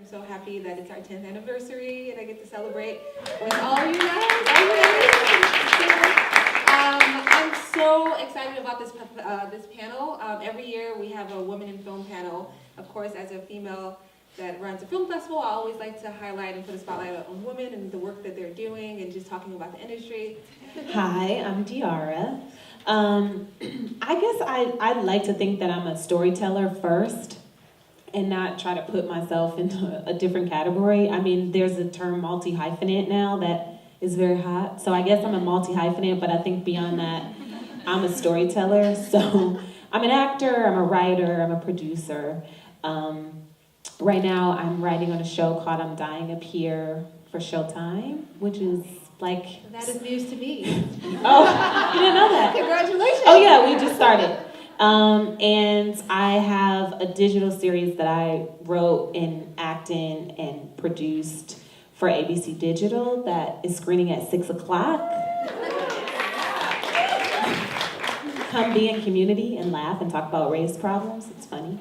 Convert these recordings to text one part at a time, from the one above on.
I'm so happy that it's our 10th anniversary and I get to celebrate with all you guys. I'm so excited about this panel. Every year we have a Women in Film panel. Of course, as a female that runs a film festival, I always like to highlight and put a spotlight on women and the work that they're doing and just talking about the industry. Hi, I'm Diara. I guess I'd like to think that I'm a storyteller first and not try to put myself into a different category. I mean, there's a term multi-hyphenate now that is very hot. So I guess I'm a multi-hyphenate, but I think beyond that, I'm a storyteller. So I'm an actor, I'm a writer, I'm a producer. Right now, I'm writing on a show called I'm Dying Up Here for Showtime, which is like... That is news to me. Oh, you didn't know that? Congratulations. Oh yeah, we just started. And I have a digital series that I wrote and acted in and produced for ABC Digital that is screening at 6 o'clock. Come be in community and laugh and talk about race problems. It's funny.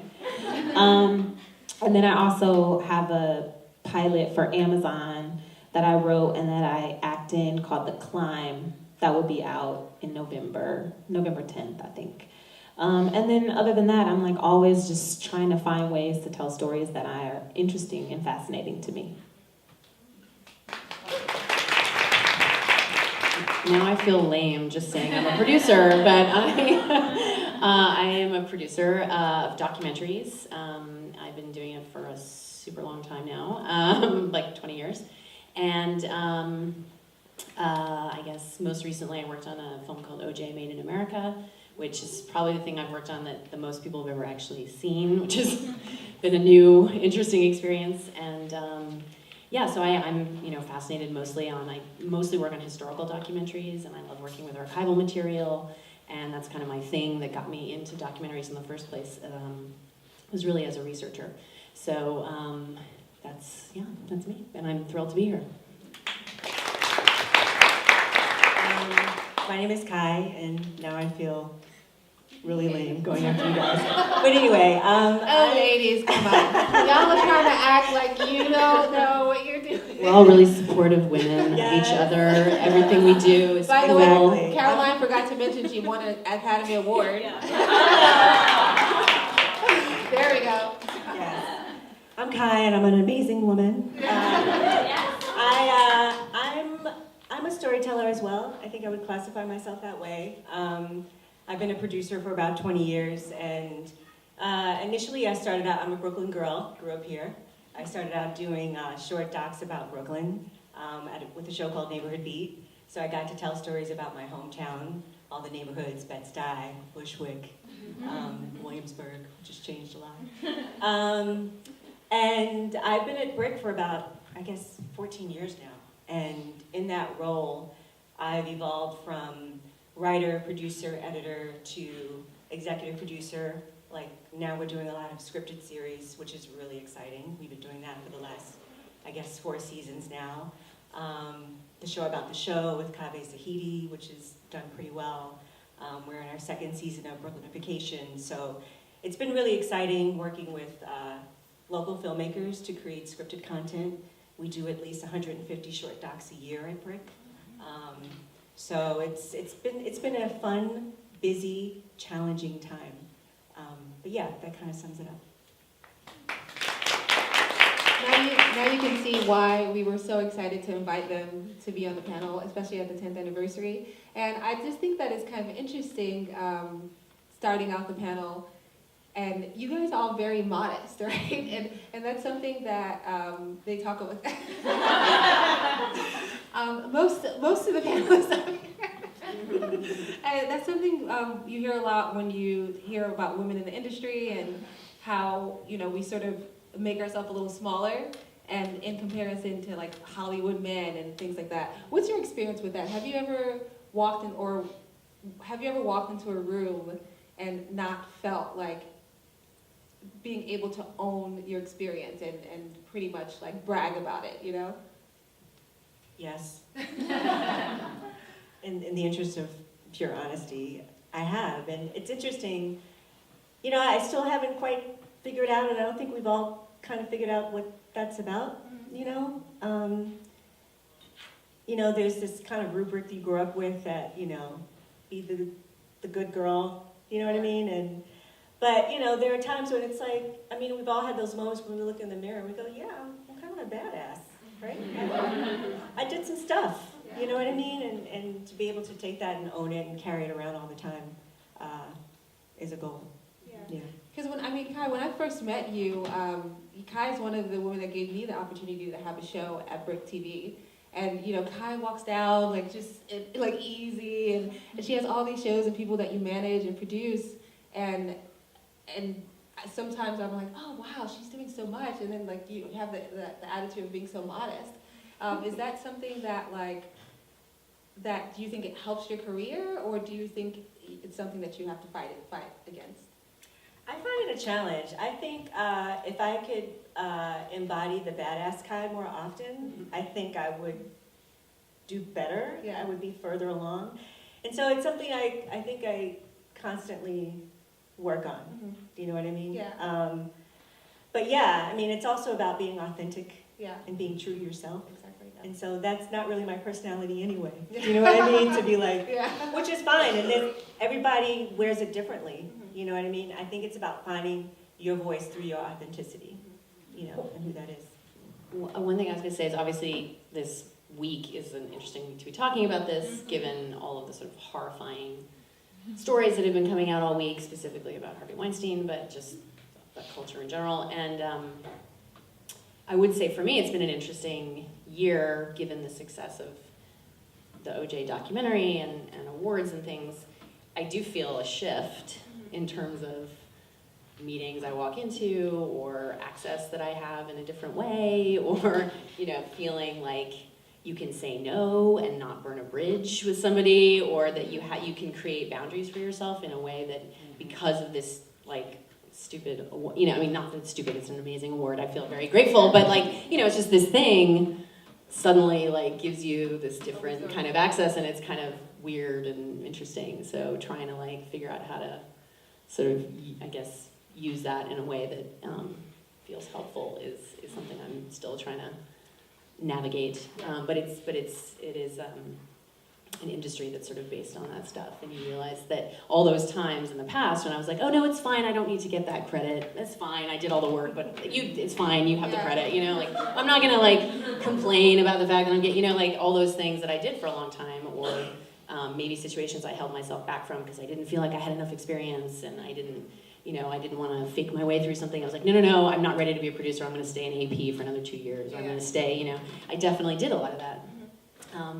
And then I also have a pilot for Amazon that I wrote and that I act in called The Climb. That will be out in November 10th, I think. And then other than that, I'm like always just trying to find ways to tell stories that are interesting and fascinating to me. Now I feel lame just saying I'm a producer, but I am a producer of documentaries. I've been doing it for a super long time now, like 20 years. And I guess most recently I worked on a film called OJ Made in America, which is probably the thing I've worked on that the most people have ever actually seen, which has been a new, interesting experience. And yeah, so I'm fascinated I mostly work on historical documentaries, and I love working with archival material, and that's kind of my thing that got me into documentaries in the first place, was really as a researcher. So that's me, and I'm thrilled to be here. My name is Kai, and now I feel really lame going after you guys. But anyway, ladies, come on. Y'all are trying to act like you don't know what you're doing. We're all really supportive women Yes. of each other. Everything we do is By the cool. way, Caroline forgot to mention she won an Academy Award. Yeah. There we go. Yes. I'm Kai, and I'm an amazing woman. I'm a storyteller as well. I think I would classify myself that way. I've been a producer for about 20 years, and initially I started out, I'm a Brooklyn girl, grew up here. I started out doing short docs about Brooklyn with a show called Neighborhood Beat. So I got to tell stories about my hometown, all the neighborhoods, Bed-Stuy, Bushwick, Williamsburg, which has changed a lot. And I've been at Brick for about, 14 years now. And in that role, I've evolved from writer, producer, editor to executive producer. Like now we're doing a lot of scripted series, which is really exciting. We've been doing that for the last, 4 seasons now. The show about the show with Kaveh Zahidi, which has done pretty well. We're in our 2nd season of Brooklynification. So it's been really exciting working with local filmmakers to create scripted content. We do at least 150 short docs a year at Brick. So it's been a fun, busy, challenging time. But yeah, that kind of sums it up. Now you can see why we were so excited to invite them to be on the panel, especially at the 10th anniversary. And I just think that it's kind of interesting starting out the panel. And you guys are all very modest, right? And that's something that they talk about. Most of the panelists are here. And that's something you hear a lot when you hear about women in the industry and how we sort of make ourselves a little smaller, and in comparison to like Hollywood men and things like that. What's your experience with that? Have you ever walked into a room and not felt like being able to own your experience and pretty much like brag about it, Yes. In the interest of pure honesty, I have. And it's interesting, I still haven't quite figured out, and I don't think we've all kind of figured out what that's about, you know? You know, there's this kind of rubric you grow up with that, you know, be the good girl, you know what I mean? But, you know, there are times when it's like, I mean, we've all had those moments when we look in the mirror and we go, yeah, I'm kind of a badass, right? I did some stuff, you know what I mean? And to be able to take that and own it and carry it around all the time is a goal. Yeah. Because Kai, when I first met you, Kai is one of the women that gave me the opportunity to have a show at Brick TV. And, you know, Kai walks down, like, like, easy, and she has all these shows and people that you manage and produce, and sometimes I'm like, oh, wow, she's doing so much, and then, like, you have the attitude of being so modest. Is that something that, like, do you think it helps your career, or do you think it's something that you have to fight against? I find it a challenge. I think if I could embody the badass Kai more often, I think I would do better. Yeah. I would be further along. And so it's something I think I constantly work on. Mm-hmm. Do you know what I mean? Yeah. But yeah, I mean, it's also about being authentic Yeah. and being true to yourself. Exactly. Yeah. And so that's not really my personality anyway. You know what I mean? To be like, Yeah. which is fine. And then everybody wears it differently. You know what I mean? I think it's about finding your voice through your authenticity, you know, and who that is. One thing I was going to say is obviously this week is an interesting week to be talking about this, given all of the sort of horrifying stories that have been coming out all week, specifically about Harvey Weinstein, but just the culture in general. And I would say for me, it's been an interesting year, given the success of the OJ documentary and awards and things. I do feel a shift in terms of meetings I walk into, or access that I have in a different way, or, you know, feeling like you can say no and not burn a bridge with somebody, or that you can create boundaries for yourself in a way that, because of this, like, stupid, you know, I mean, not that it's stupid, it's an amazing award, I feel very grateful, but, like, you know, it's just this thing suddenly, like, gives you this different kind of access, and it's kind of weird and interesting. So trying to, like, figure out how to sort of, I guess, use that in a way that feels helpful is something I'm still trying to navigate. But it is an industry that's sort of based on that stuff, and you realize that all those times in the past when I was like, oh no, it's fine, I don't need to get that credit, it's fine, I did all the work, but it's fine, you have the credit, you know, like, I'm not gonna, like, complain about the fact that I'm getting, you know, like, all those things that I did for a long time, or maybe situations I held myself back from because I didn't feel like I had enough experience, and I didn't want to fake my way through something. I was like, no, I'm not ready to be a producer. I'm going to stay in AP for another 2 years. Or I'm going to stay, you know. I definitely did a lot of that.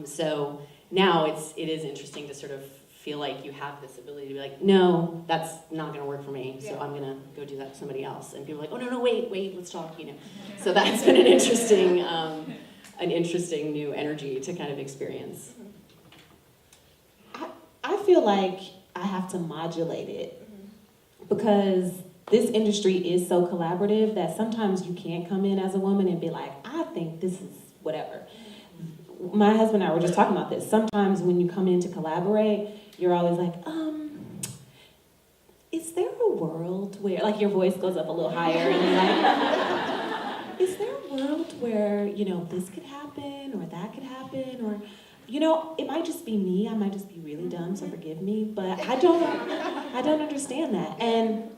So now it is interesting to sort of feel like you have this ability to be like, no, that's not going to work for me. So I'm going to go do that to somebody else. And people are like, oh, no, wait, let's talk, you know. So that's been an interesting new energy to kind of experience. I feel like I have to modulate it, because this industry is so collaborative that sometimes you can't come in as a woman and be like, I think this is whatever. My husband and I were just talking about this. Sometimes when you come in to collaborate, you're always like, is there a world where, like, your voice goes up a little higher and you're like, is there a world where, you know, this could happen or that could happen, or, you know, it might just be me. I might just be really dumb, so forgive me. But I don't understand that. And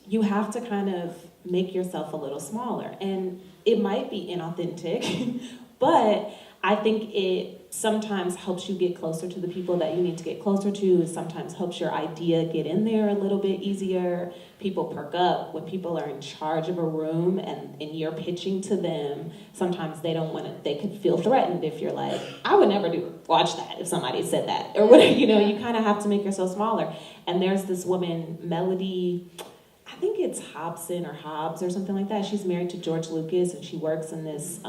you have to kind of make yourself a little smaller. And it might be inauthentic, but I think it sometimes helps you get closer to the people that you need to get closer to. It sometimes helps your idea get in there a little bit easier. People perk up when people are in charge of a room and you're pitching to them. Sometimes they don't want to, they could feel threatened if you're like, I would never watch that if somebody said that. Or whatever, you know, you kind of have to make yourself smaller. And there's this woman, Melody, I think it's Hobson or Hobbs or something like that. She's married to George Lucas, and she works in this...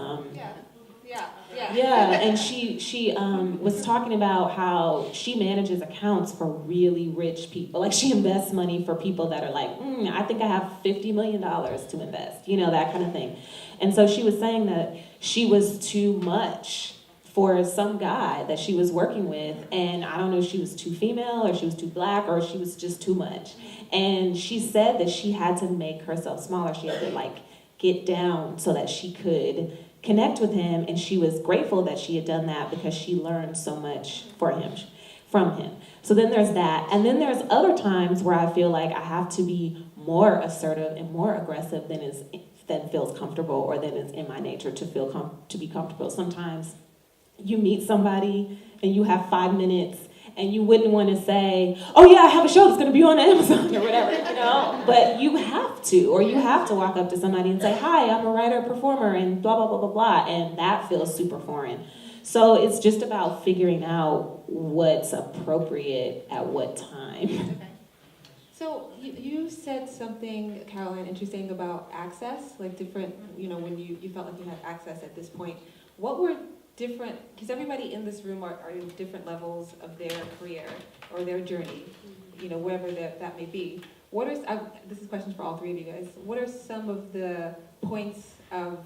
Yeah, and she was talking about how she manages accounts for really rich people. Like, she invests money for people that are like, I think I have $50 million to invest, you know, that kind of thing. And so she was saying that she was too much for some guy that she was working with, and I don't know if she was too female or she was too black or she was just too much. And she said that she had to make herself smaller. She had to, like, get down so that she could connect with him, and she was grateful that she had done that because she learned so much from him. So then there's that, and then there's other times where I feel like I have to be more assertive and more aggressive than feels comfortable or than is in my nature to be comfortable. Sometimes you meet somebody and you have 5 minutes and you wouldn't want to say, oh yeah, I have a show that's going to be on Amazon or whatever, but you have to, or you have to walk up to somebody and say, hi, I'm a writer, performer, and blah, blah, blah, blah, blah, and that feels super foreign. So it's just about figuring out what's appropriate at what time. Okay. So you said something, Caroline, interesting about access, like different, when you felt like you had access at this point. What were different, because everybody in this room are in different levels of their career or their journey, wherever that may be. This is questions for all three of you guys. What are some of the points of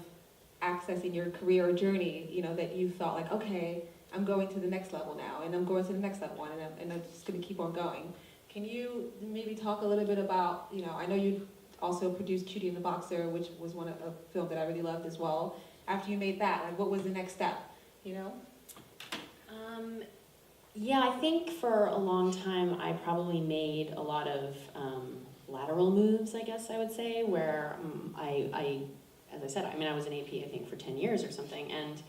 access in your career or journey, that you felt like, okay, I'm going to the next level now, and I'm going to the next level, and I'm just going to keep on going. Can you maybe talk a little bit about, I know you also produced Cutie and the Boxer, which was a film that I really loved as well. After you made that, like, what was the next step, Yeah, I think for a long time I probably made a lot of lateral moves, I guess I would say, where I as I said, I was an AP, I think, for 10 years or something, and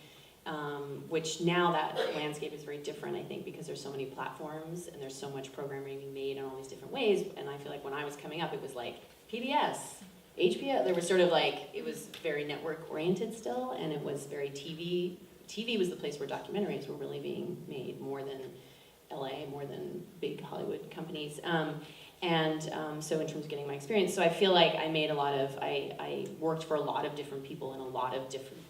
which now that landscape is very different, I think, because there's so many platforms and there's so much programming being made in all these different ways. And I feel like when I was coming up, it was like PBS, HBO. There was sort of like, it was very network oriented still, and it was very TV. TV was the place where documentaries were really being made more than LA, more than big Hollywood companies. So in terms of getting my experience, so I feel like I made I worked for a lot of different people in a lot of different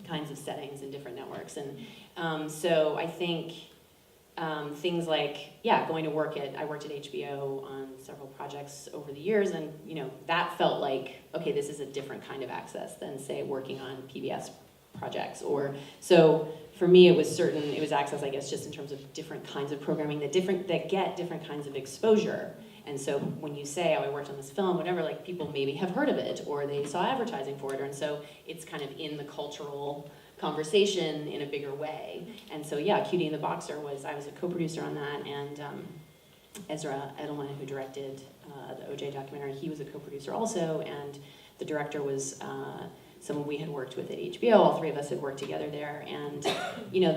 kinds of settings and different networks. And so I think things like, going to work I worked at HBO on several projects over the years, and that felt like, okay, this is a different kind of access than, say, working on PBS projects. So for me, it was access, I guess, just in terms of different kinds of programming that get different kinds of exposure. And so when you say, oh, I worked on this film, whatever, like, people maybe have heard of it, or they saw advertising for it, and so it's kind of in the cultural conversation in a bigger way. And so, Cutie and the Boxer I was a co-producer on that, and Ezra Edelman, who directed the OJ documentary, he was a co-producer also, and the director was someone we had worked with at HBO. All three of us had worked together there, and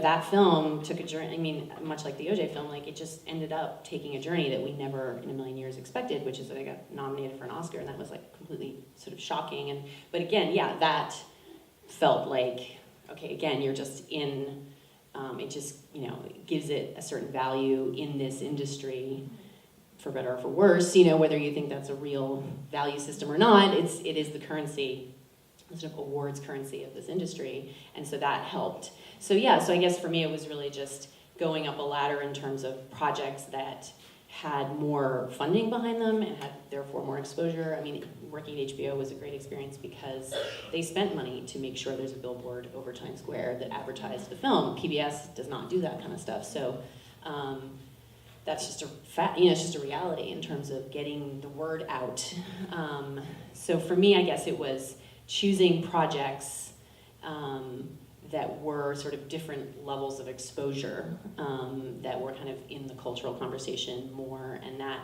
that film took a journey. Much like the OJ film, like, it just ended up taking a journey that we never in a million years expected, which is that I got nominated for an Oscar, and that was like completely sort of shocking. But again, that felt like, okay, again, you're just in. It just it gives it a certain value in this industry, for better or for worse. Whether you think that's a real value system or not, it is the currency. Sort of awards currency of this industry, and so that helped. So I guess for me it was really just going up a ladder in terms of projects that had more funding behind them and had therefore more exposure. Working at HBO was a great experience because they spent money to make sure there's a billboard over Times Square that advertised the film. PBS does not do that kind of stuff, so that's just a fact. It's just a reality in terms of getting the word out. So for me, I guess it was choosing projects that were sort of different levels of exposure, that were kind of in the cultural conversation more, and that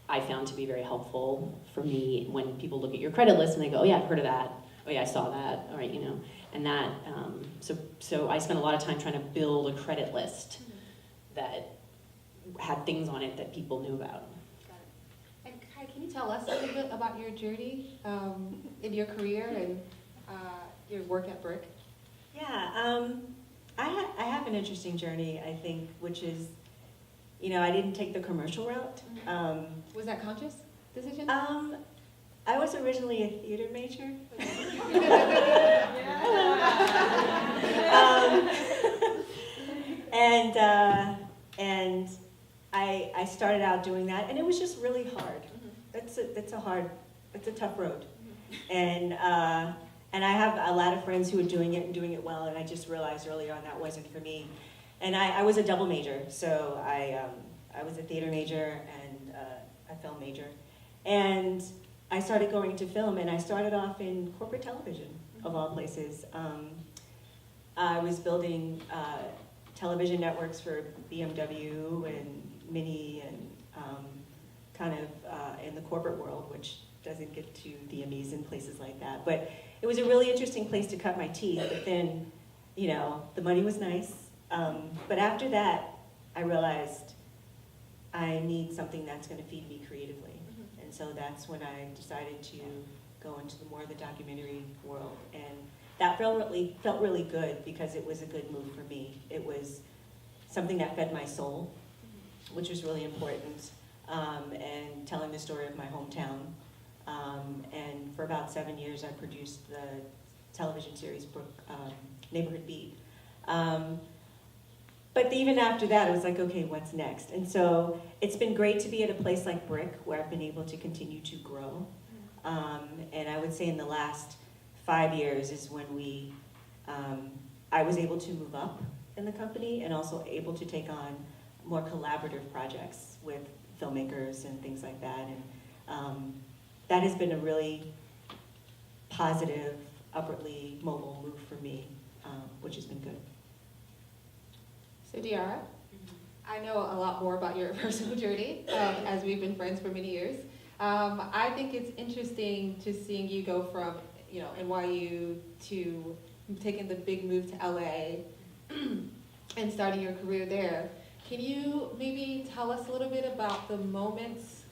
I found to be very helpful for me when people look at your credit list and they go, oh yeah, I've heard of that, oh yeah, I saw that, all right, and that, so I spent a lot of time trying to build a credit list that had things on it that people knew about. And Kai, can you tell us a little bit about your journey in your career and your work at Brick? Yeah, I have an interesting journey, I think, which is, I didn't take the commercial route. Was that conscious decision? I was originally a theater major. And I started out doing that, and it was just really hard. It's a tough road. And I have a lot of friends who are doing it and doing it well, and I just realized early on that wasn't for me. And I was a double major, so I was a theater major and a film major. And I started going to film, and I started off in corporate television, of all places. I was building television networks for BMW and Mini and kind of in the corporate world, which doesn't get to DMEs and places like that. But it was a really interesting place to cut my teeth, but then, you know, the money was nice. But after that, I realized I need something that's going to feed me creatively. And so that's when I decided to go into the documentary world. And that felt really good because it was a good move for me. It was something that fed my soul, which was really important, and telling the story of my hometown. And for about 7 years, I produced the television series Neighborhood Beat. But even after that, it was like, okay, what's next? And so it's been great to be at a place like Brick, where I've been able to continue to grow. And I would say in the last 5 years is when I was able to move up in the company and also able to take on more collaborative projects with filmmakers and things like that. And that has been a really positive, upwardly mobile move for me, which has been good. So Diara, I know a lot more about your personal journey, as we've been friends for many years. I think it's interesting just seeing you go from, you know, NYU to taking the big move to LA and starting your career there. Can you maybe tell us a little bit about the moments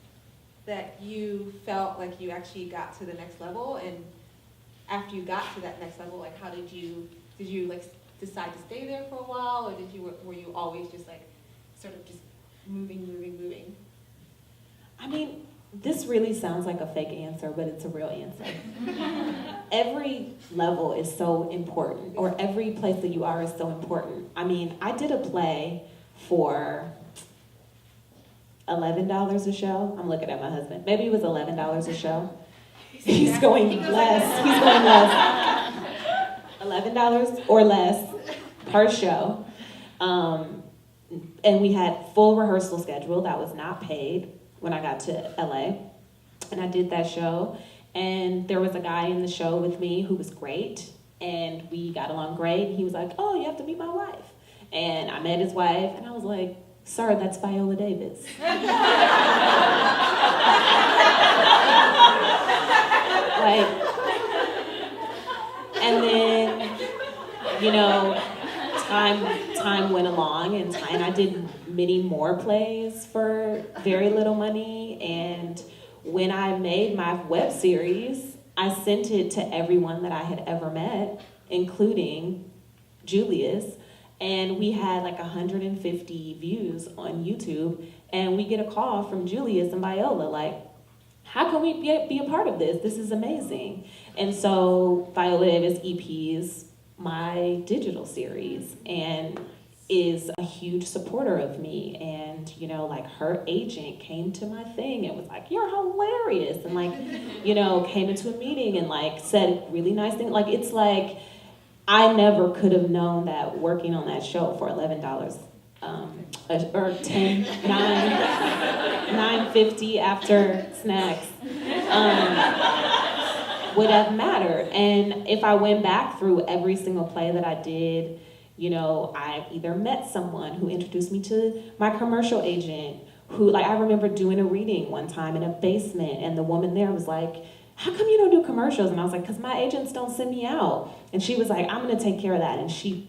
that you felt like you actually got to the next level, and after you got to that next level, like how did you like decide to stay there for a while, or were you always just like sort of just moving? I mean, this really sounds like a fake answer, but it's a real answer. Every level is so important, or every place that you are is so important. I mean, I did a play for $11 a show. I'm looking at my husband. Maybe it was $11 a show. He's going less. He's going less. $11 or less per show. And we had full rehearsal schedule that was not paid when I got to LA. And I did that show. And there was a guy in the show with me who was great. And we got along great. He was like, oh, you have to meet my wife. And I met his wife, and I was like, sir, that's Viola Davis. And then, you know, time went along, and I did many more plays for very little money. And when I made my web series, I sent it to everyone that I had ever met, including Julius. And we had like 150 views on YouTube. And we get a call from Julius and Viola, like, how can we be a part of this? This is amazing. And so Viola Davis EPs my digital series and is a huge supporter of me. And, you know, like her agent came to my thing and was like, you're hilarious. And like, you know, came into a meeting and like said really nice things. Like, it's like, I never could have known that working on that show for $11, or $9.50 after snacks, would have mattered. And if I went back through every single play that I did, you know, I either met someone who introduced me to my commercial agent, who, like, I remember doing a reading one time in a basement, and the woman there was like, how come you don't do commercials? And I was like, because my agents don't send me out. And she was like, I'm gonna take care of that. And she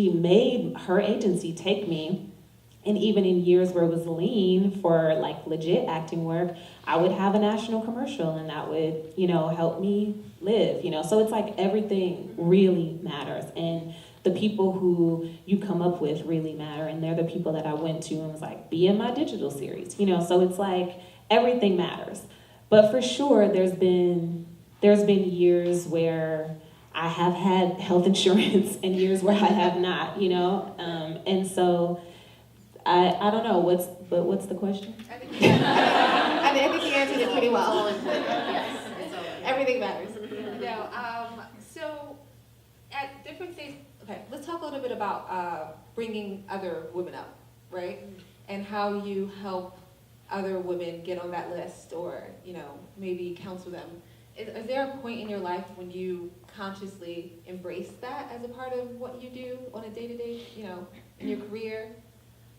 made her agency take me. And even in years where it was lean for like legit acting work, I would have a national commercial, and that would, you know, help me live, you know. So it's like everything really matters. And the people who you come up with really matter. And they're the people that I went to and was like, be in my digital series, you know. So it's like everything matters. But for sure, there's been years where I have had health insurance and years where I have not, you know. And so I don't know what's the question? I think you answered it pretty well. Everything matters. So at different stages, okay, let's talk a little bit about bringing other women up, right? And how you help other women get on that list, or, you know, maybe counsel them. Is there a point in your life when you consciously embrace that as a part of what you do on a day-to-day, you know, in your career?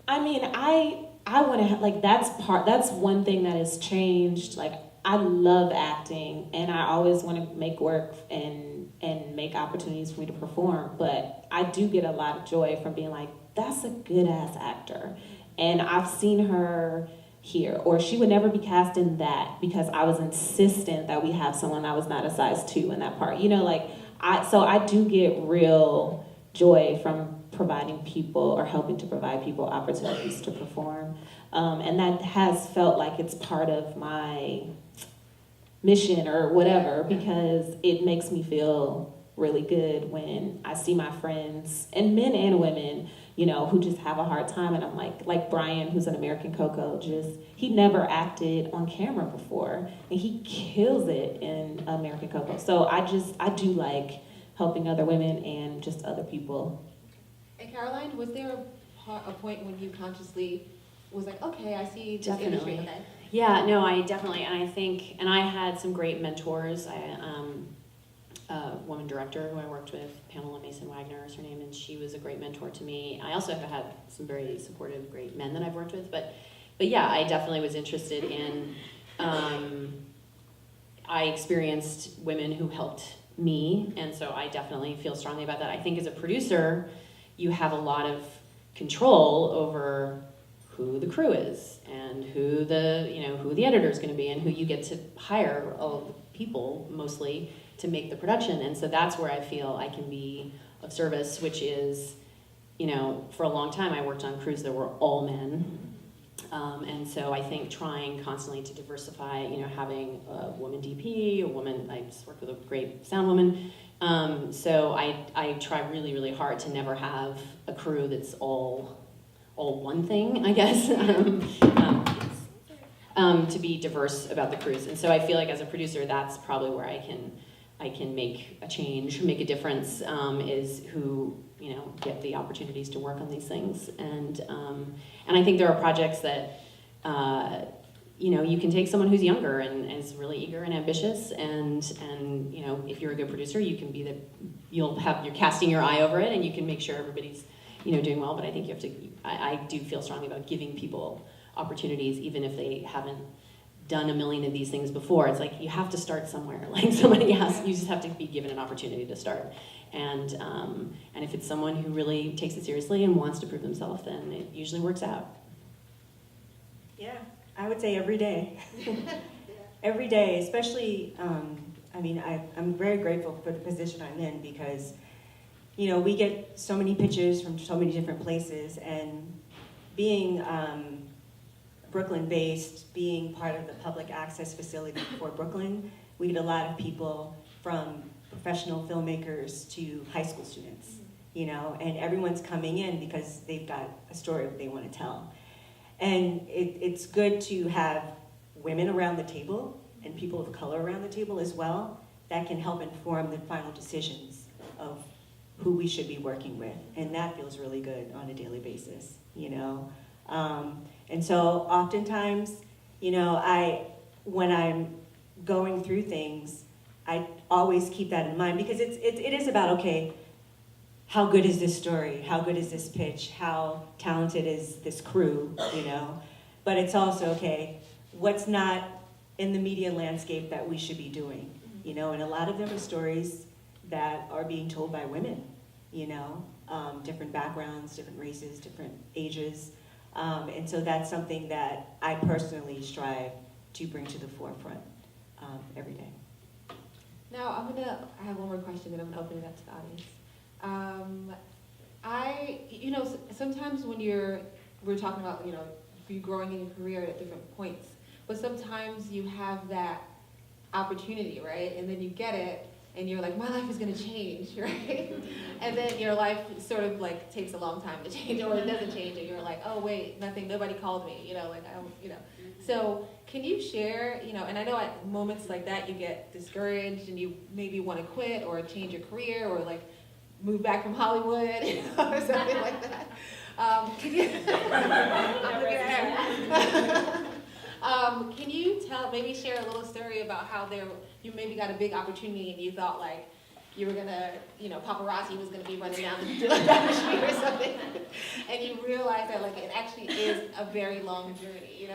I mean, I want to, like, that's one thing that has changed. Like, I love acting, and I always want to make work and make opportunities for me to perform, but I do get a lot of joy from being like, that's a good-ass actor. And I've seen her here, or she would never be cast in that because I was insistent that we have someone that was not a size 2 in that part. You know, like, so I do get real joy from providing people or helping to provide people opportunities to perform. And that has felt like it's part of my mission or whatever, because it makes me feel really good when I see my friends, and men and women, you know, who just have a hard time, and I'm like Brian, who's an American Coco, he never acted on camera before, and he kills it in American Coco. So I do like helping other women and just other people. And Caroline, was there a point when you consciously was like, okay, I see this Definitely. industry, okay? Yeah, no, I definitely, and I think, and I had some great mentors. A woman director who I worked with, Pamela Mason Wagner is her name, and she was a great mentor to me. I also have had some very supportive, great men that I've worked with, but yeah, I definitely was interested in, I experienced women who helped me, and so I definitely feel strongly about that. I think as a producer, you have a lot of control over who the crew is, and who the editor is going to be, and who you get to hire, all the people mostly, to make the production. And so that's where I feel I can be of service, which is, you know, for a long time I worked on crews that were all men. And so I think trying constantly to diversify, you know, having a woman DP, I just worked with a great sound woman. So I try really, really hard to never have a crew that's all one thing, I guess. To be diverse about the crews. And so I feel like as a producer, that's probably where I can make a change, make a difference, is who, you know, get the opportunities to work on these things. And I think there are projects that, you know, you can take someone who's younger and is really eager and ambitious, and you know, if you're a good producer, you can be you're casting your eye over it, and you can make sure everybody's, you know, doing well. But I think you have to, I do feel strongly about giving people opportunities, even if they haven't done a million of these things before. It's like, you have to start somewhere. Like, you just have to be given an opportunity to start. And if it's someone who really takes it seriously and wants to prove themselves, then it usually works out. Yeah, I would say every day. Every day, especially, I mean, I'm very grateful for the position I'm in, because, you know, we get so many pitches from so many different places, and being Brooklyn-based, being part of the public access facility for Brooklyn, we get a lot of people from professional filmmakers to high school students, you know, and everyone's coming in because they've got a story that they want to tell. And it's good to have women around the table and people of color around the table as well that can help inform the final decisions of who we should be working with. And that feels really good on a daily basis, you know. And so oftentimes, you know, when I'm going through things, I always keep that in mind, because it is about, okay, how good is this story? How good is this pitch? How talented is this crew, you know? But it's also, okay, what's not in the media landscape that we should be doing, you know? And a lot of them are stories that are being told by women, you know? Different backgrounds, different races, different ages. And so that's something that I personally strive to bring to the forefront every day. Now, I have one more question, then I'm gonna open it up to the audience. You know, sometimes when we're talking about, you know, you growing in your career at different points, but sometimes you have that opportunity, right? And then you get it, and you're like, my life is gonna change, right? And then your life sort of like takes a long time to change, or it doesn't change, and you're like, oh wait, nobody called me, you know, like, you know. So can you share, you know, and I know at moments like that you get discouraged and you maybe want to quit or change your career or like move back from Hollywood, you know, or something like that. Can you? I'm looking at her. Can you maybe share a little story about how you maybe got a big opportunity and you thought like you were gonna, paparazzi was gonna be running down the street or something, and you realized that like it actually is a very long journey,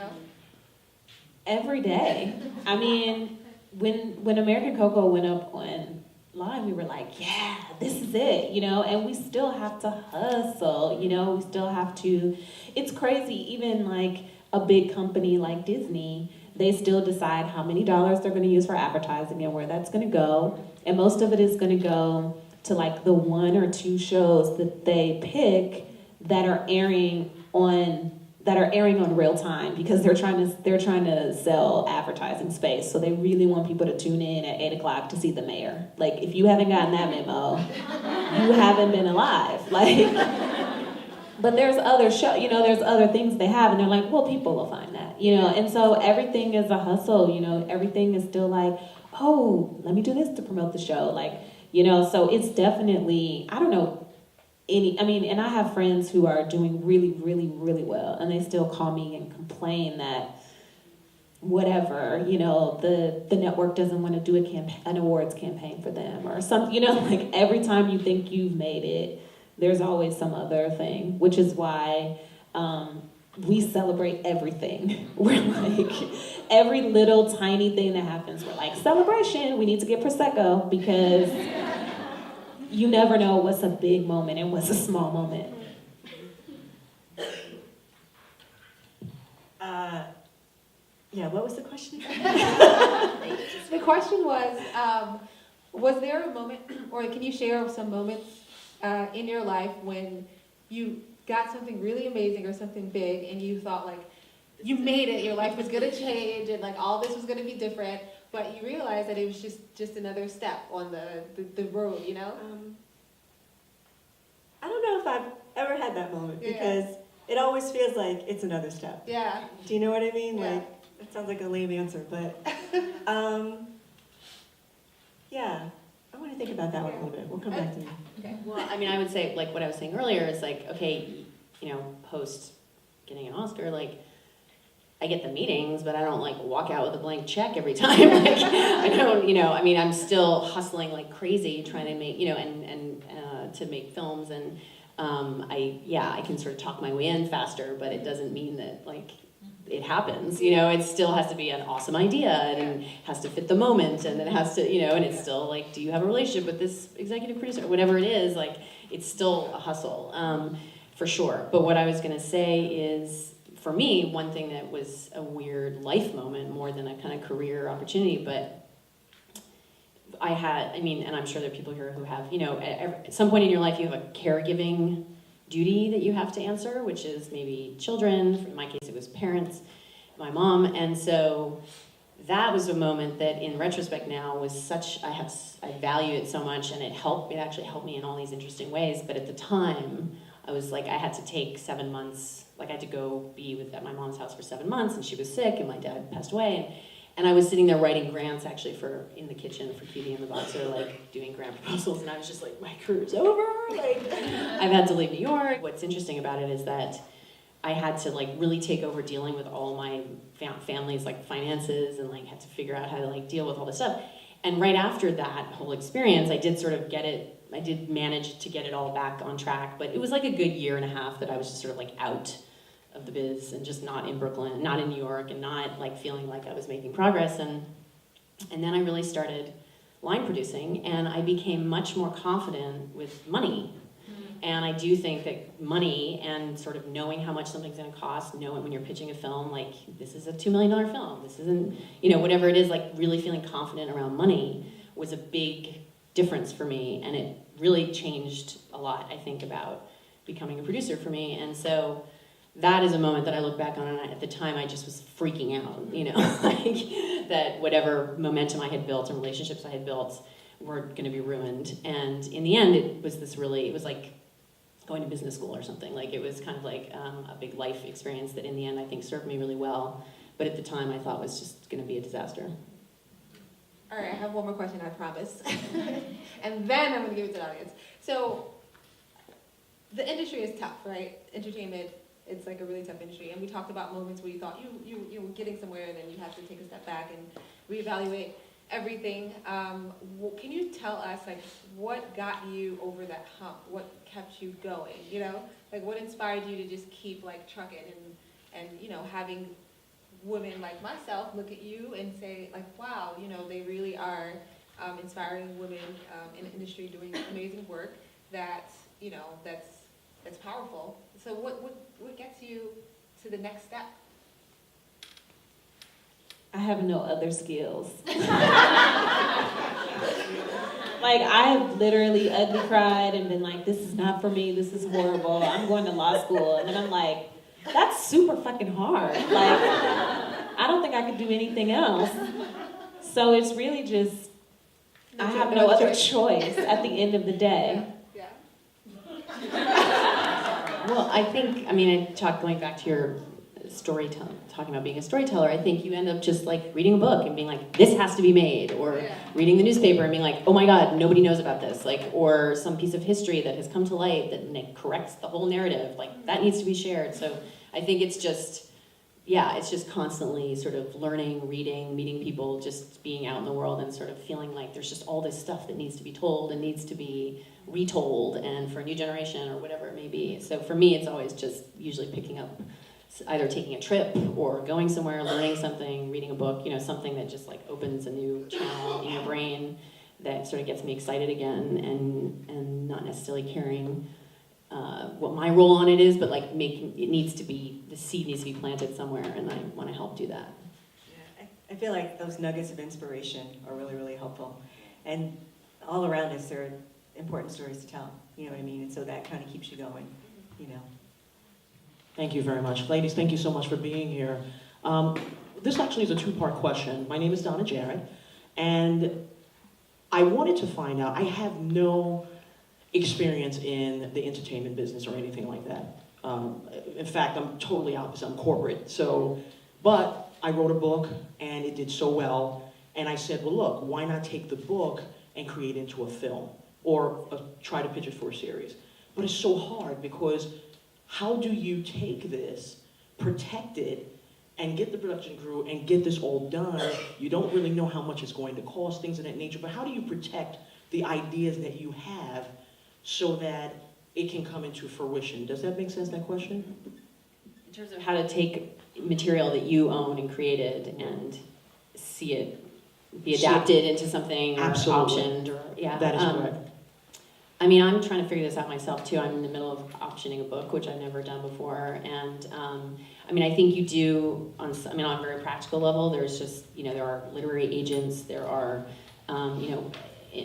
Every day. I mean, when American Cocoa went up on line, we were like, yeah, this is it, and we still have to hustle, we still have to, it's crazy, even like a big company like Disney, they still decide how many dollars they're gonna use for advertising and where that's gonna go, and most of it is gonna go to like the 1 or 2 shows that they pick that are airing on real time because they're trying to sell advertising space. So they really want people to tune in at 8:00 to see the mayor. Like if you haven't gotten that memo, you haven't been alive. Like, but there's other there's other things they have, and they're like, well, people will find that, And so everything is a hustle. Everything is still like, oh, let me do this to promote the show. Like, so it's definitely, I don't know. And I have friends who are doing really, really, really well, and they still call me and complain that whatever, the network doesn't want to do an awards campaign for them or something, like every time you think you've made it, there's always some other thing, which is why we celebrate everything. We're like, every little tiny thing that happens, we're like, celebration, we need to get Prosecco because you never know what's a big moment and what's a small moment. Yeah, what was the question? The question was there a moment, or can you share some moments in your life when you got something really amazing or something big and you thought like, you made it, your life was gonna change and like all this was gonna be different, but you realized that it was just another step on the road, I don't know if I've ever had that moment because it always feels like it's another step. Yeah. Do you know what I mean? Yeah. Like, that sounds like a lame answer, but yeah, I want to think about that one a little bit. We'll come back to me. Okay. Well, I mean, I would say, like what I was saying earlier, is like, okay, post getting an Oscar, like, I get the meetings, but I don't like walk out with a blank check every time. Like, I don't, I'm still hustling like crazy trying to make, and to make films, and I can sort of talk my way in faster, but it doesn't mean that like it happens, it still has to be an awesome idea and it has to fit the moment, and it has to, and it's still like, do you have a relationship with this executive producer, whatever it is, like it's still a hustle, for sure. But what I was gonna say is, for me, one thing that was a weird life moment more than a kind of career opportunity, but and I'm sure there are people here who have, at some point in your life you have a caregiving duty that you have to answer, which is maybe children. In my case, it was parents, my mom, and so that was a moment that, in retrospect now, was such. I value it so much, and it actually helped me in all these interesting ways. But at the time, I was like, I had to take 7 months. Like I had to go be at my mom's house for 7 months, and she was sick, and my dad passed away. And I was sitting there writing grants, actually, in the kitchen for QB and the Boxer, like doing grant proposals, and I was just like, my career's over. Like, I've had to leave New York. What's interesting about it is that I had to like really take over dealing with all my family's like finances, and like had to figure out how to like deal with all this stuff. And right after that whole experience, I did sort of I did manage to get it all back on track, but it was like a good year and a half that I was just sort of like out of the biz and just not in Brooklyn, not in New York, and not like feeling like I was making progress. And then I really started line producing, and I became much more confident with money. And I do think that money and sort of knowing how much something's gonna cost, knowing when you're pitching a film, like this is a $2 million film, this isn't, whatever it is, like really feeling confident around money was a big difference for me. And it really changed a lot, I think, about becoming a producer for me. And so that is a moment that I look back on, and at the time I just was freaking out, like that whatever momentum I had built and relationships I had built were gonna be ruined. And in the end, it was like going to business school or something. Like it was kind of like a big life experience that in the end I think served me really well, but at the time I thought was just gonna be a disaster. All right, I have one more question, I promise. And then I'm gonna give it to the audience. So, the industry is tough, right? Entertainment it's like a really tough industry. And we talked about moments where you thought you were getting somewhere, and then you have to take a step back and reevaluate everything. Can you tell us, like, what got you over that hump? What kept you going? You know, like, what inspired you to just keep like trucking and you know, having women like myself look at you and say, like, wow, you know, they really are inspiring women in the industry doing amazing work that, you know, that's powerful. So what gets you to the next step? I have no other skills. Like, I have literally ugly cried and been like, this is not for me, this is horrible, I'm going to law school. And then I'm like, that's super fucking hard. Like, I don't think I could do anything else. So it's really just, I have no other choice at the end of the day. Yeah. Well, I think, I mean, going back to your storytelling, talking about being a storyteller, I think you end up just like reading a book and being like, this has to be made, or reading the newspaper and being like, oh my God, nobody knows about this, like, or some piece of history that has come to light that corrects the whole narrative, like, that needs to be shared. So I think it's just, yeah, it's just constantly sort of learning, reading, meeting people, just being out in the world and sort of feeling like there's just all this stuff that needs to be told and needs to be retold, and for a new generation or whatever it may be. So for me, it's always just usually picking up, either taking a trip or going somewhere, learning something, reading a book, you know, something that just like opens a new channel in your brain that sort of gets me excited again, and not necessarily caring what my role on it is, but like the seed needs to be planted somewhere, and I want to help do that. Yeah, I feel like those nuggets of inspiration are really, really helpful. And all around us, there are important stories to tell, you know what I mean? And so that kind of keeps you going, you know. Thank you very much. Ladies, thank you so much for being here. This actually is a two-part question. My name is Donna Jarrett, and I wanted to find out, I have no experience in the entertainment business or anything like that. In fact, I'm totally opposite, I'm corporate. But I wrote a book, and it did so well, and I said, well, look, why not take the book and create it into a film, or try to pitch it for a series? But it's so hard, because how do you take this, protect it, and get the production crew and get this all done? You don't really know how much it's going to cost, things of that nature, but how do you protect the ideas that you have so that it can come into fruition? Does that make sense, that question? In terms of how to take material that you own and created and see it be adapted into something, or optioned, or That is correct. I mean, I'm trying to figure this out myself too. I'm in the middle of optioning a book, which I've never done before, and I mean, I think you do on a very practical level. There's just, you know, there are literary agents. There are, you know,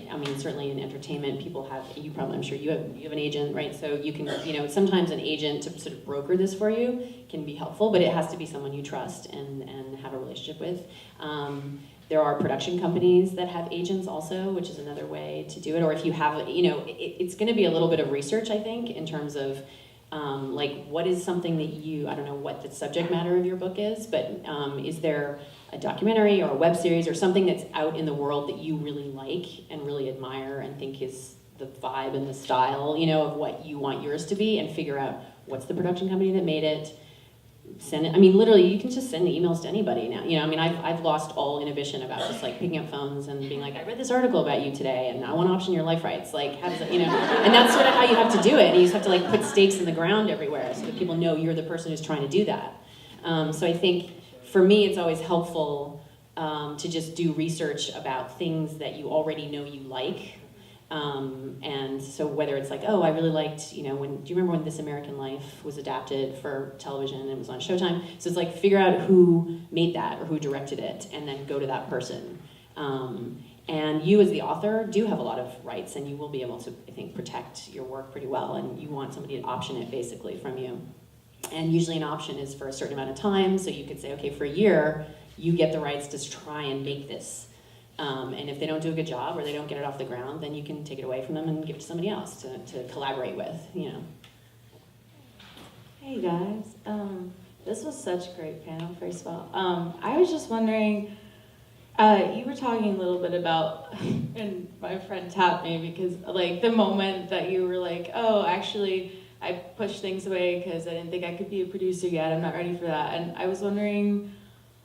I mean, certainly in entertainment, people have. I'm sure you have an agent, right? So you can, you know, sometimes an agent to sort of broker this for you can be helpful, but it has to be someone you trust and have a relationship with. There are production companies that have agents also, which is another way to do it. Or if you have, you know, it's going to be a little bit of research, I think, in terms of like, what is something that I don't know what the subject matter of your book is, but is there a documentary or a web series or something that's out in the world that you really like and really admire and think is the vibe and the style, you know, of what you want yours to be, and figure out what's the production company that made it. Send it. I mean, literally, you can just send emails to anybody now. You know, I mean, I've lost all inhibition about just like picking up phones and being like, I read this article about you today, and I want to option your life rights. Like, how does that, you know? And that's sort of how you have to do it. And you just have to like put stakes in the ground everywhere so that people know you're the person who's trying to do that. So I think for me, it's always helpful to just do research about things that you already know you like. And so whether it's like, oh, I really liked, you know, do you remember when This American Life was adapted for television and it was on Showtime? So it's like, figure out who made that or who directed it, and then go to that person. And you as the author do have a lot of rights, and you will be able to, I think, protect your work pretty well, and you want somebody to option it basically from you. And usually an option is for a certain amount of time, so you could say, okay, for a year, you get the rights to try and make this. And if they don't do a good job or they don't get it off the ground, then you can take it away from them and give it to somebody else to collaborate with, you know. Hey guys, this was such a great panel, first of all. I was just wondering, you were talking a little bit about, and my friend tapped me because like the moment that you were like, oh, actually, I pushed things away because I didn't think I could be a producer yet. I'm not ready for that. And I was wondering,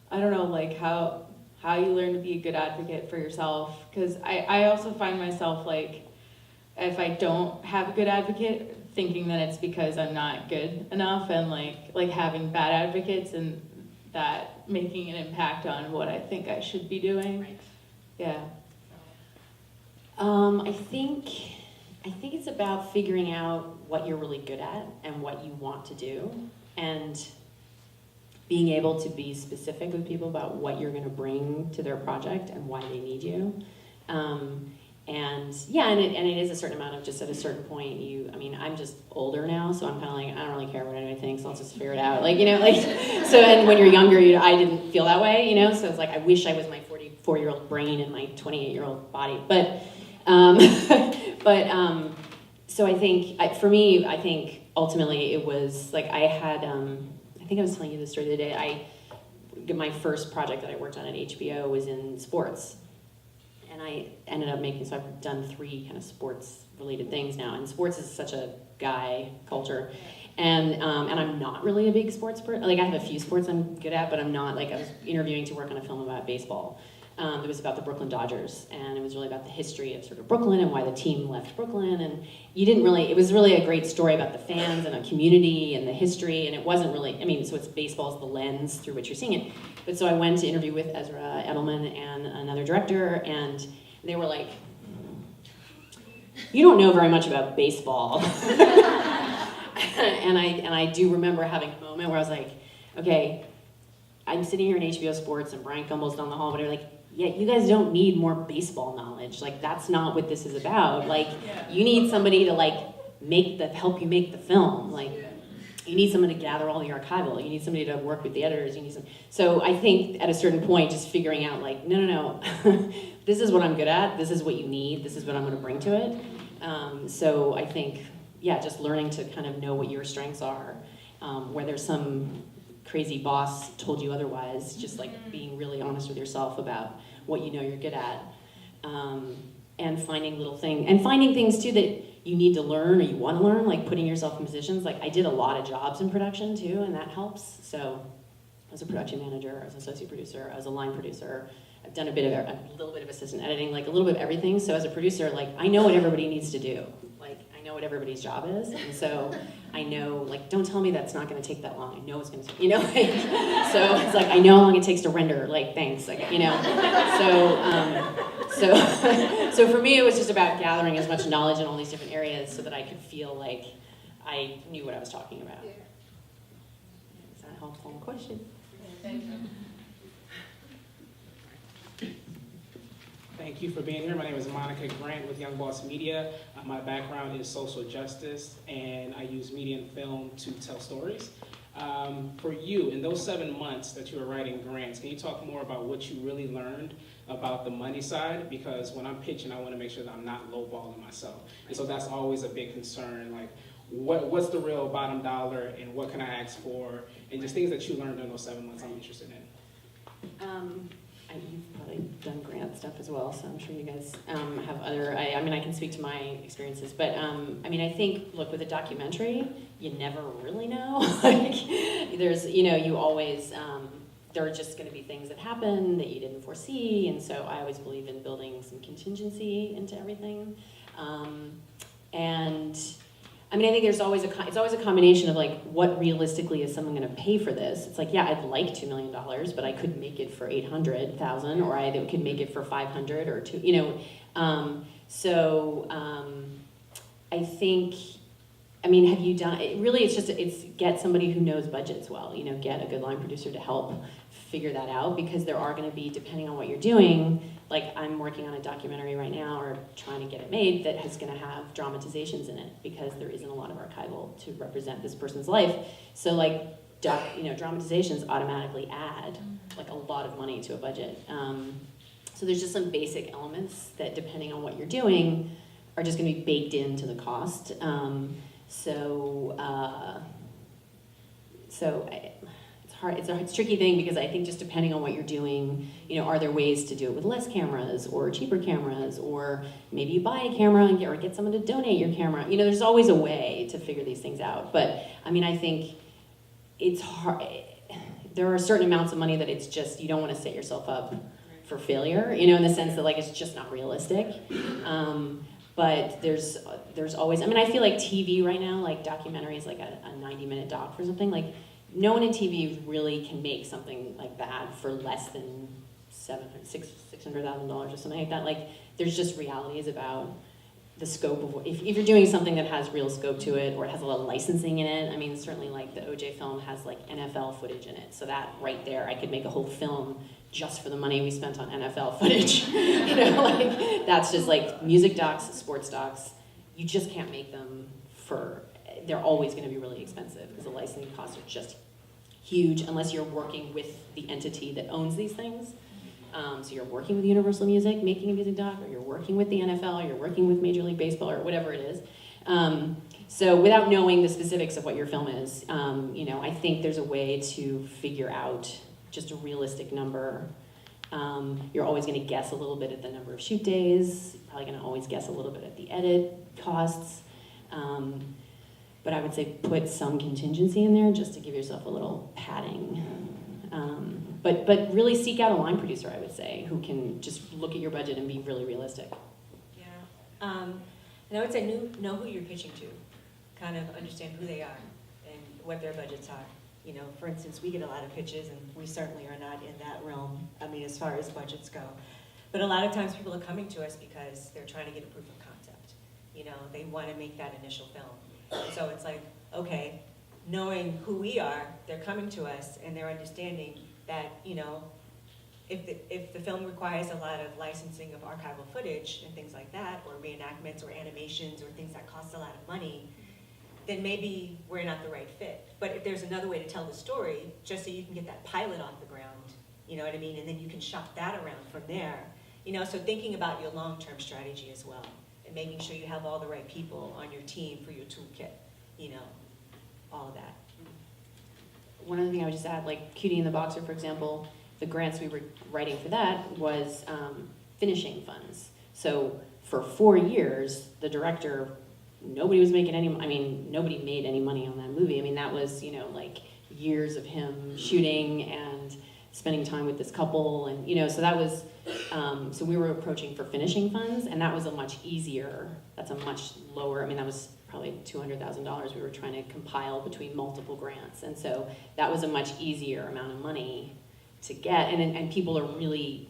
I don't know, like how you learn to be a good advocate for yourself. Because I also find myself like, if I don't have a good advocate, thinking that it's because I'm not good enough, and like having bad advocates and that making an impact on what I think I should be doing. Right. Yeah. I think it's about figuring out what you're really good at and what you want to do, and being able to be specific with people about what you're going to bring to their project and why they need you. And yeah, and it is a certain amount of just at a certain point I'm just older now, so I'm kind of like, I don't really care what anybody thinks, I'll just figure it out. So, and when you're younger, I didn't feel that way, so it's like, I wish I was my 44-year-old brain and my 28-year-old body. But so I think, for me, I think ultimately it was like I had, I think I was telling you this story the other day, my first project that I worked on at HBO was in sports. And I ended up so I've done 3 kind of sports-related things now. And sports is such a guy culture. And I'm not really a big sports person. Like, I have a few sports I'm good at, but I'm not, like, I was interviewing to work on a film about baseball. It was about the Brooklyn Dodgers, and it was really about the history of sort of Brooklyn and why the team left Brooklyn. And it was really a great story about the fans and the community and the history, and it wasn't really, so it's baseball's the lens through which you're seeing it. But so I went to interview with Ezra Edelman and another director, and they were like, you don't know very much about baseball. and I do remember having a moment where I was like, okay, I'm sitting here in HBO Sports and Brian Gumbel's down the hall, but I'm like, yeah, you guys don't need more baseball knowledge. Like, that's not what this is about. Like, you need somebody to help you make the film. Like, you need someone to gather all the archival. You need somebody to work with the editors. So I think at a certain point, just figuring out like, no, this is what I'm good at. This is what you need. This is what I'm going to bring to it. So I think, just learning to kind of know what your strengths are, where there's some crazy boss told you otherwise, just like being really honest with yourself about what you know you're good at, and finding things too that you need to learn or you want to learn, like putting yourself in positions. Like, I did a lot of jobs in production too, and that helps. So I was a production manager, I was an associate producer, I was a line producer. I've done a little bit of assistant editing, like a little bit of everything. So as a producer, like, I know what everybody needs to do. Like, I know what everybody's job is, and so I know, like, don't tell me that's not going to take that long. I know it's going to take, so it's like, I know how long it takes to render, like, thanks, like, so for me, it was just about gathering as much knowledge in all these different areas so that I could feel like I knew what I was talking about. Is that a helpful question? Thank you. Thank you for being here. My name is Monica Grant with Young Boss Media. My background is social justice, and I use media and film to tell stories. For you, in those 7 months that you were writing grants, can you talk more about what you really learned about the money side? Because when I'm pitching, I want to make sure that I'm not lowballing myself. And so that's always a big concern. Like, what's the real bottom dollar, and what can I ask for? And just things that you learned in those 7 months I'm interested in. You've probably done grant stuff as well, so I'm sure you guys have other, I can speak to my experiences, but I think, look, with a documentary, you never really know. Like, there's, you always, there are just going to be things that happen that you didn't foresee, and so I always believe in building some contingency into everything. And I think it's always a combination of like, what realistically is someone going to pay for this? It's like, yeah, I'd like $2 million, but I could make it for 800,000, or I could make it for 500 or two, I think, have you done it? Really, it's get somebody who knows budgets well. Get a good line producer to help figure that out, because there are going to be, depending on what you're doing. Like, I'm working on a documentary right now, or trying to get it made, that is going to have dramatizations in it, because there isn't a lot of archival to represent this person's life. So, like, dramatizations automatically add like a lot of money to a budget. So there's just some basic elements that, depending on what you're doing, are just going to be baked into the cost. It's hard. It's a tricky thing because I think just depending on what you're doing, you know, are there ways to do it with less cameras or cheaper cameras, or maybe you buy a camera and get someone to donate your camera. You know, there's always a way to figure these things out. But I mean, I think it's hard. There are certain amounts of money that it's just, you don't want to set yourself up for failure, you know, in the sense that like it's just not realistic. But there's always, I mean, I feel like TV right now, like documentaries, like a 90-minute doc for something, like no one in TV really can make something like that for less than $600,000 or something like that. Like there's just realities about the scope of if you're doing something that has real scope to it, or it has a lot of licensing in it. I mean, certainly like the OJ film has like NFL footage in it, so that right there, I could make a whole film just for the money we spent on NFL footage. You know, like that's just like music docs, sports docs. You just can't make them they're always going to be really expensive because the licensing costs are just huge unless you're working with the entity that owns these things. So you're working with Universal Music, making a music doc, or you're working with the NFL, or you're working with Major League Baseball, or whatever it is. So without knowing the specifics of what your film is, you know, I think there's a way to figure out just a realistic number. You're always going to guess a little bit at the number of shoot days. You're probably going to always guess a little bit at the edit costs. But I would say put some contingency in there just to give yourself a little padding. But really seek out a line producer, I would say, who can just look at your budget and be really realistic. Yeah. And I would say know who you're pitching to. Kind of understand who they are and what their budgets are. You know, for instance, we get a lot of pitches, and we certainly are not in that realm, I mean, as far as budgets go. But a lot of times people are coming to us because they're trying to get a proof of concept. You know, they want to make that initial film. So it's like, okay, knowing who we are, they're coming to us, and they're understanding that, you know, if the film requires a lot of licensing of archival footage and things like that, or reenactments or animations or things that cost a lot of money, then maybe we're not the right fit. But if there's another way to tell the story, just so you can get that pilot off the ground, you know what I mean, and then you can shop that around from there. You know, so thinking about your long-term strategy as well, and making sure you have all the right people on your team for your toolkit, you know, all of that. One other thing I would just add, like Cutie and the Boxer, for example, the grants we were writing for that was finishing funds. So for 4 years, the director, nobody was making nobody made any money on that movie. I mean, that was, you know, like years of him shooting and spending time with this couple, and, you know, so that was, so we were approaching for finishing funds, and that was that's a much lower, I mean, that was probably $200,000 we were trying to compile between multiple grants, and so that was a much easier amount of money to get, and people are really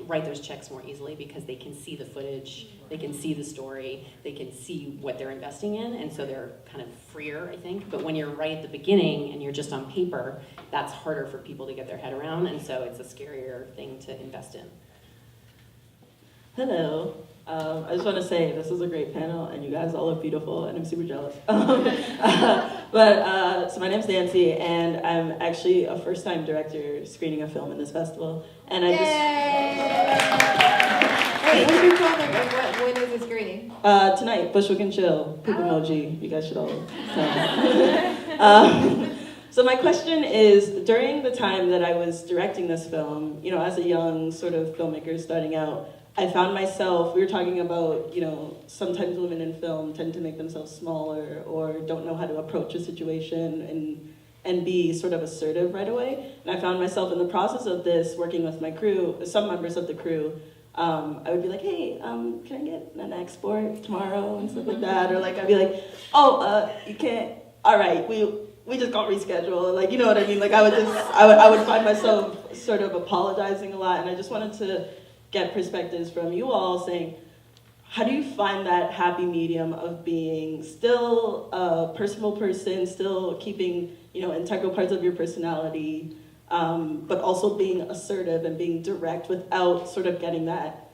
write those checks more easily because they can see the footage, they can see the story, they can see what they're investing in, and so they're kind of freer, I think. But when you're right at the beginning and you're just on paper, that's harder for people to get their head around, and so it's a scarier thing to invest in. Hello. I just want to say this is a great panel, and you guys all look beautiful, and I'm super jealous. So my name's Nancy, and I'm actually a first-time director screening a film in this festival. And I Wait, what's your film and when is the screening? tonight, Bushwick and Chill, poop emoji. You guys should all come. So my question is, during the time that I was directing this film, you know, as a young sort of filmmaker starting out, I found myself, we were talking about, you know, sometimes women in film tend to make themselves smaller or don't know how to approach a situation and be sort of assertive right away. And I found myself in the process of this, working with my crew, some members of the crew, I would be like, hey, can I get an export tomorrow and stuff like that? Or like, I'd be like, oh, you can't, all right, we just got rescheduled. Like, you know what I mean? Like I would find myself sort of apologizing a lot, and I just wanted to get perspectives from you all saying, how do you find that happy medium of being still a personal person, still keeping, you know, integral parts of your personality, but also being assertive and being direct without sort of getting that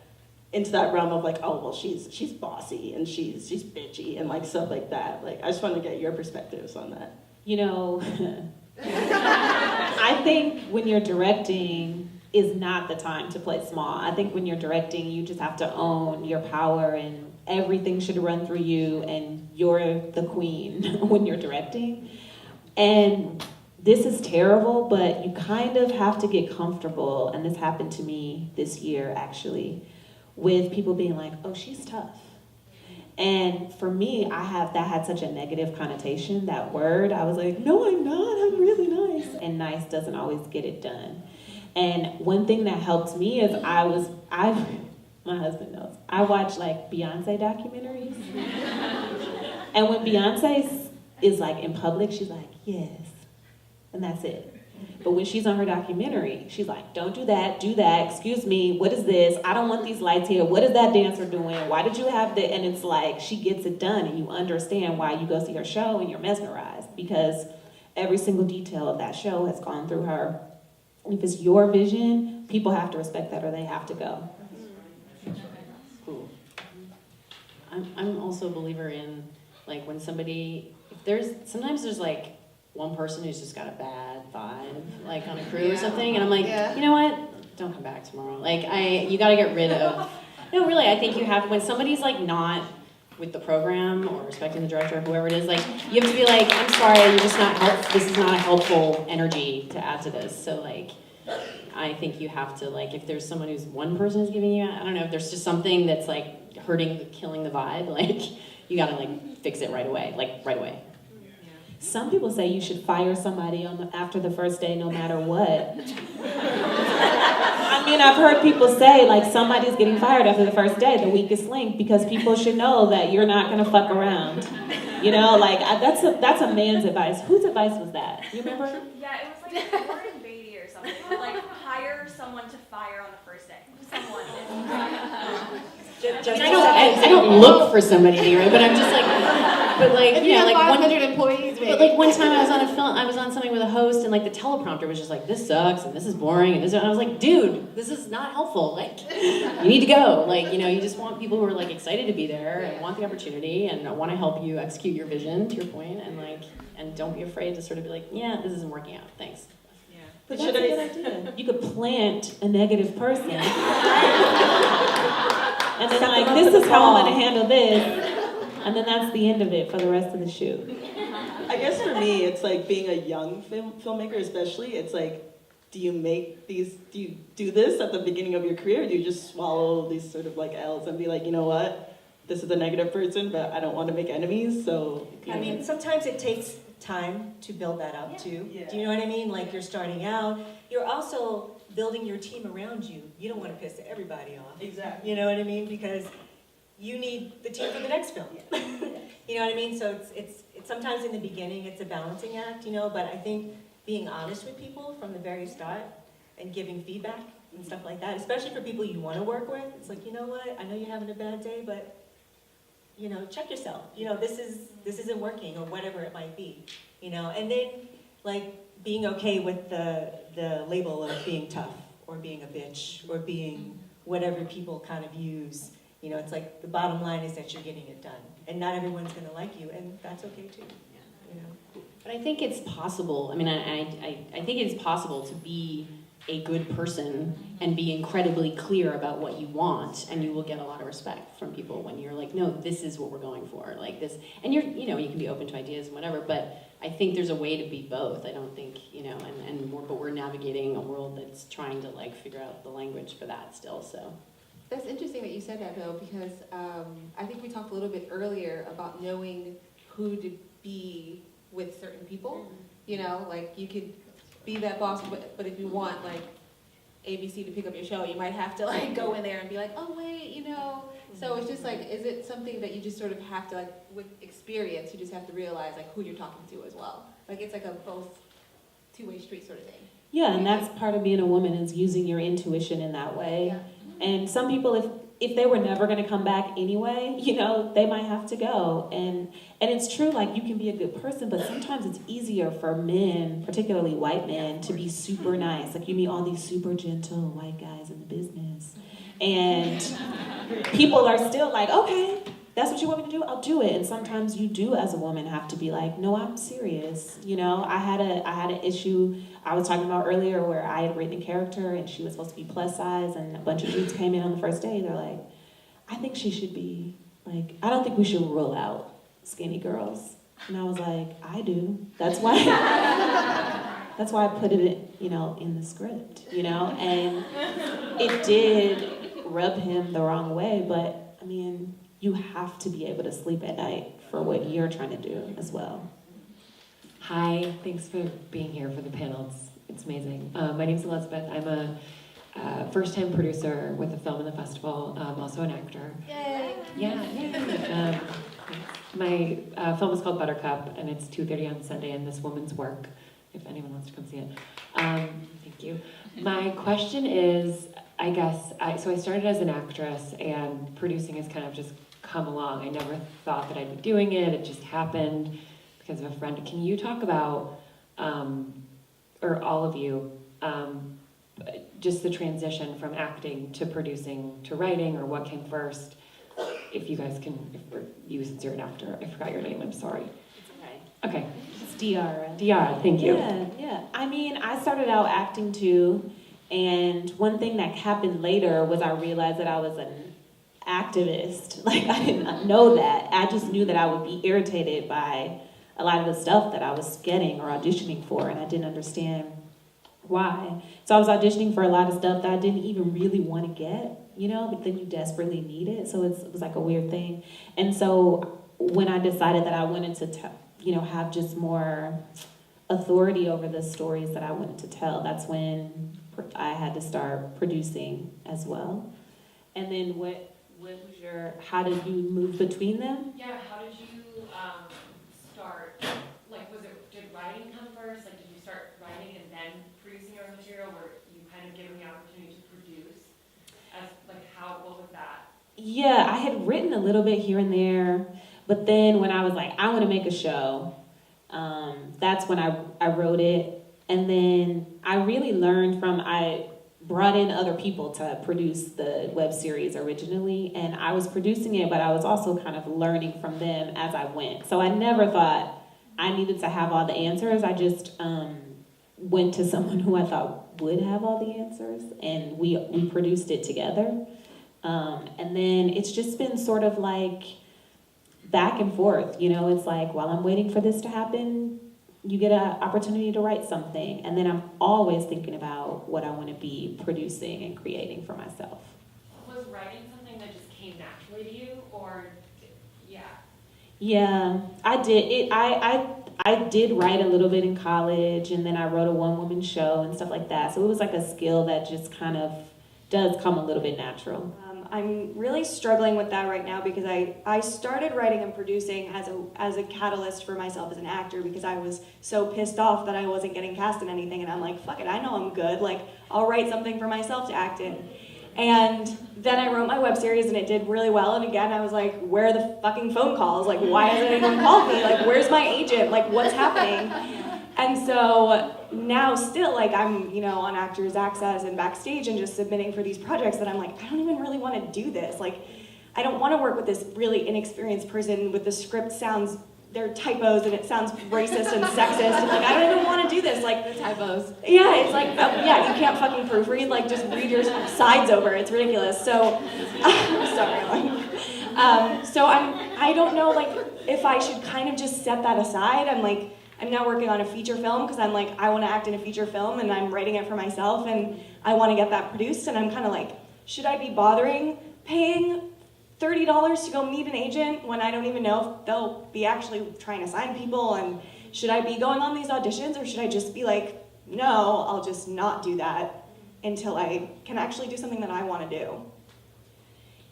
into that realm of like, oh, well, she's bossy and she's bitchy and like stuff like that. Like, I just want to get your perspectives on that. You know, I think when you're directing is not the time to play small. I think when you're directing, you just have to own your power, and everything should run through you, and you're the queen when you're directing. And this is terrible, but you kind of have to get comfortable, and this happened to me this year actually, with people being like, oh, she's tough. And for me, that had such a negative connotation, that word. I was like, no, I'm not, I'm really nice. And nice doesn't always get it done. And one thing that helped me is my husband knows, I watch like Beyonce documentaries. And when Beyonce is like in public, she's like, yes. And that's it. But when she's on her documentary, she's like, don't do that, excuse me, what is this? I don't want these lights here. What is that dancer doing? Why did you have that? And it's like, she gets it done, and you understand why you go see her show and you're mesmerized, because every single detail of that show has gone through her. If it's your vision, people have to respect that or they have to go. Cool. I'm also a believer in, like, when somebody, sometimes there's like one person who's just got a bad vibe, like on a crew or something, and I'm like, you know what? Don't come back tomorrow. Like, you gotta get rid of, no, really, I think you have, when somebody's like not with the program or respecting the director or whoever it is, like, you have to be like, I'm sorry, you're just not this is not a helpful energy to add to this. So like, I think you have to, like, if there's someone one person is giving you, I don't know, if there's just something that's like killing the vibe, like, you gotta like fix it right away, Some people say you should fire somebody after the first day no matter what. I mean, I've heard people say, like, somebody's getting fired after the first day, the weakest link, because people should know that you're not gonna fuck around. You know, like, that's a man's advice. Whose advice was that? You remember? Yeah, it was like Warren Beatty or something. Like, hire someone to fire on the first day. Someone. I don't look for somebody anyway, but I'm just like, but like, If you know, have like 500 employees, maybe. but like one time I was on something with a host, and like the teleprompter was just like, this sucks and this is boring and I was like, dude, this is not helpful. Like, you need to go. Like, you know, you just want people who are like excited to be there and want the opportunity and want to help you execute your vision, to your point, and don't be afraid to sort of be like, yeah, this isn't working out. Thanks. But that's a good idea. You could plant a negative person. And then like, this is how I'm gonna handle this. And then that's the end of it for the rest of the shoot. I guess for me, it's like being a young filmmaker especially, it's like, do you do this at the beginning of your career? Or do you just swallow these sort of like L's and be like, you know what? This is a negative person, but I don't want to make enemies, so. I mean, sometimes it takes time to build that up too. Yeah. Do you know what I mean? Like, you're starting out, you're also building your team around you. You don't want to piss everybody off. Exactly. You know what I mean? Because you need the team for the next film. You know what I mean? So it's sometimes in the beginning it's a balancing act, you know, but I think being honest with people from the very start and giving feedback and stuff like that, especially for people you want to work with, it's like, you know what, I know you're having a bad day, but you know, check yourself. You know, this isn't working, or whatever it might be. You know, and then like being okay with the label of being tough or being a bitch or being whatever people kind of use. You know, it's like the bottom line is that you're getting it done, and not everyone's going to like you, and that's okay too. You know. But I think it's possible. I mean, I think it's possible to be a good person and be incredibly clear about what you want, and you will get a lot of respect from people when you're like, no, this is what we're going for, like this. And you know, you can be open to ideas and whatever, but I think there's a way to be both. I don't think, you know, but we're navigating a world that's trying to like figure out the language for that still, so. That's interesting that you said that, though, because I think we talked a little bit earlier about knowing who to be with certain people. You know, like you could be that boss, but if you want like ABC to pick up your show, you might have to like go in there and be like, oh wait, you know. So it's just like, is it something that you just sort of have to, like, with experience, you just have to realize like who you're talking to as well. Like it's like a both two-way street sort of thing. Yeah, and that's part of being a woman, is using your intuition in that way. Yeah. And some people, if they were never going to come back anyway, you know, they might have to go. And it's true, like, you can be a good person, but sometimes it's easier for men, particularly white men, to be super nice. Like, you meet all these super gentle white guys in the business, and people are still like, okay, that's what you want me to do? I'll do it. And sometimes you do, as a woman, have to be like, no, I'm serious. You know, I had an issue I was talking about earlier where I had written a character and she was supposed to be plus size, and a bunch of dudes came in on the first day. They're like, I think she should be, like, I don't think we should rule out skinny girls. And I was like, I do. That's why That's why I put it, in the script, and it did rub him the wrong way, but I mean, you have to be able to sleep at night for what you're trying to do as well. Hi, thanks for being here for the panel. It's amazing. My name's Elizabeth. I'm a first-time producer with the film in the festival. I'm also an actor. Yay! Yeah. My film is called Buttercup, and it's 2:30 on Sunday in this woman's work, if anyone wants to come see it. Thank you. My question is, I started as an actress, and producing has kind of just come along. I never thought that I'd be doing it. It just happened because of a friend. Can you talk about, or all of you, just the transition from acting to producing to writing, or what came first? If you guys can, you since you're an actor, I forgot your name, I'm sorry. It's okay. Okay. It's Diara. Diara, thank you. Yeah. I mean, I started out acting too, and one thing that happened later was I realized that I was an activist. Like, I did not know that. I just knew that I would be irritated by a lot of the stuff that I was getting or auditioning for, and I didn't understand why. So I was auditioning for a lot of stuff that I didn't even really want to get, but then you desperately need it. So it was like a weird thing. And so when I decided that I wanted to, have just more authority over the stories that I wanted to tell, that's when I had to start producing as well. And then what was how did you move between them? Yeah, how did you start, did writing come first? Like, did you start writing and then producing your own material? Were you kind of given the opportunity to produce? What was that? Yeah, I had written a little bit here and there, but then when I was like, I want to make a show, that's when I wrote it. And then I really learned I brought in other people to produce the web series originally, and I was producing it, but I was also kind of learning from them as I went. So I never thought I needed to have all the answers. I just went to someone who I thought would have all the answers, and we produced it together. And then it's just been sort of like back and forth, it's like while I'm waiting for this to happen, you get an opportunity to write something, and then I'm always thinking about what I want to be producing and creating for myself. Was writing something that just came naturally to you, or Yeah, I did. I did write a little bit in college, and then I wrote a one-woman show and stuff like that. So it was like a skill that just kind of does come a little bit natural. I'm really struggling with that right now because I started writing and producing as a catalyst for myself as an actor because I was so pissed off that I wasn't getting cast in anything, and I'm like, fuck it, I know I'm good. Like, I'll write something for myself to act in. And then I wrote my web series and it did really well, and again I was like, where are the fucking phone calls? Like, why hasn't anyone called me? Like, where's my agent? Like, what's happening? And so now still, like, I'm, on Actors Access and backstage and just submitting for these projects that I'm like, I don't even really want to do this. Like, I don't want to work with this really inexperienced person with the script they're typos and it sounds racist and sexist. And like, I don't even want to do this. Like, The typos. yeah, it's like, you can't fucking proofread. Like, just read your sides over. It's ridiculous. So, sorry. So I don't know, like, if I should kind of just set that aside. I'm now working on a feature film because I'm like, I want to act in a feature film and I'm writing it for myself and I want to get that produced, and I'm kind of like, should I be bothering paying $30 to go meet an agent when I don't even know if they'll be actually trying to sign people, and should I be going on these auditions, or should I just be like, no, I'll just not do that until I can actually do something that I want to do?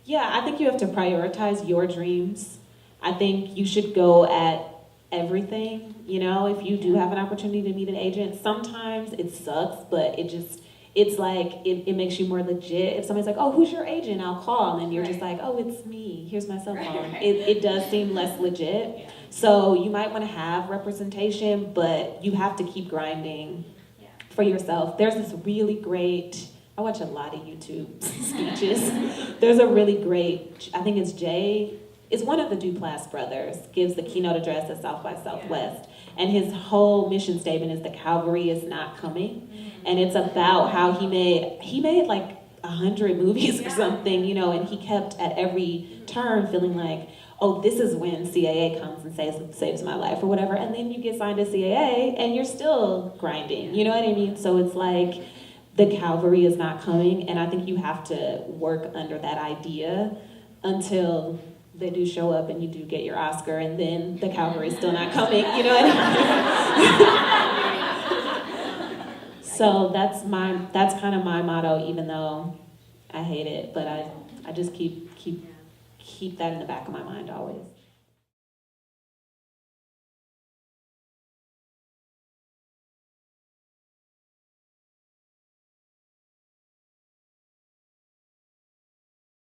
Yeah, I think you have to prioritize your dreams. I think you should go at everything. If you do have an opportunity to meet an agent, sometimes it sucks, but it's like, it makes you more legit. If somebody's like, oh, who's your agent? I'll call. And you're just like, oh, it's me. Here's my cell phone. It does seem less legit. Yeah. So you might want to have representation, but you have to keep grinding for yourself. There's this really great, I watch a lot of YouTube speeches. There's a really great, I think it's Jay, it's one of the Duplass brothers, gives the keynote address at South by Southwest. And his whole mission statement is the cavalry is not coming. And it's about how he made like 100 movies or something, and he kept at every turn feeling like, oh, this is when CAA comes and saves my life or whatever, and then you get signed to CAA and you're still grinding, you know what I mean? So it's like the cavalry is not coming, and I think you have to work under that idea until they do show up and you do get your Oscar, and then the cavalry is still not coming, you know what I mean? So that's kind of my motto, even though I hate it, but I just keep that in the back of my mind always.